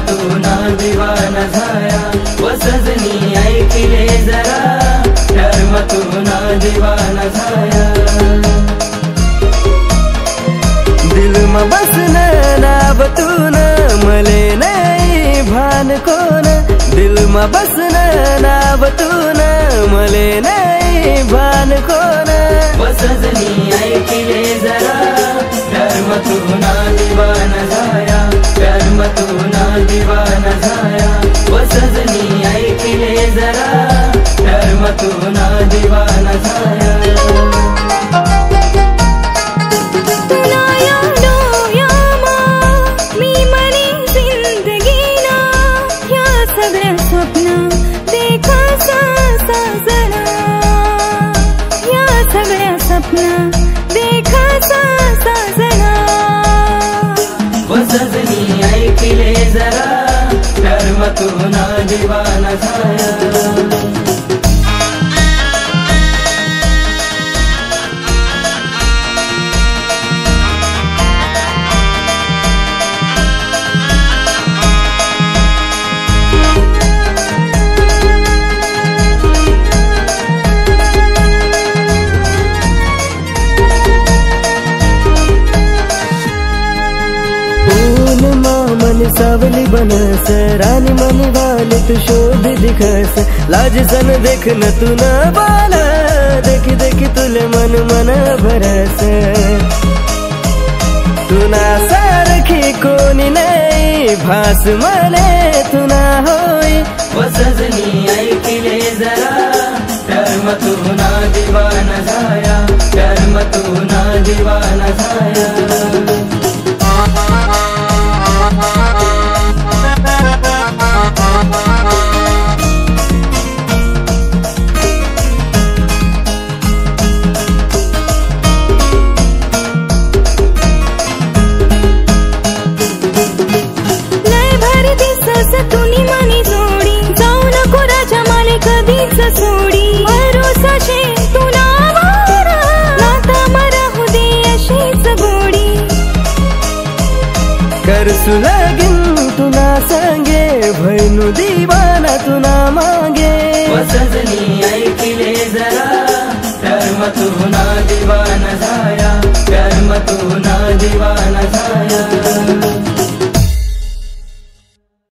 तू ना दिवाना झाया व सजनी ऐकिले जरा प्यार तू ना दिवाना झाया दिल में बसन नाव तू न मले नहीं भान कोन दिल में बसन नाव तू न मले नहीं भान कोन व सजनी ऐकिले जरा प्यार तू ना दिवाना झाया प्यार तू ना दिवाना झाया व सजनी ऐकिले जरा प्यार तू ना दिवाना झाया सजनी ऐकिले जरा प्यार तू ना दिवाना झाया सावली बनस रानी मनी वाली तू शोध दिखस लाज सन देख न तू न बाला देखी देखी तुले मन मन भरस तू ना सारखी कोणी नहीं भास मने तू ना होई व सजनी ऐकिले जरा प्यार तू ना दिवाना झाया प्यार तू ना दिवाना झाया करसू लगीन तुना संगे भैनु दीवाना तुना मांगे व सजनी ऐकिले जरा प्यार तू ना दिवाना झाया प्यार तू ना दिवाना झाया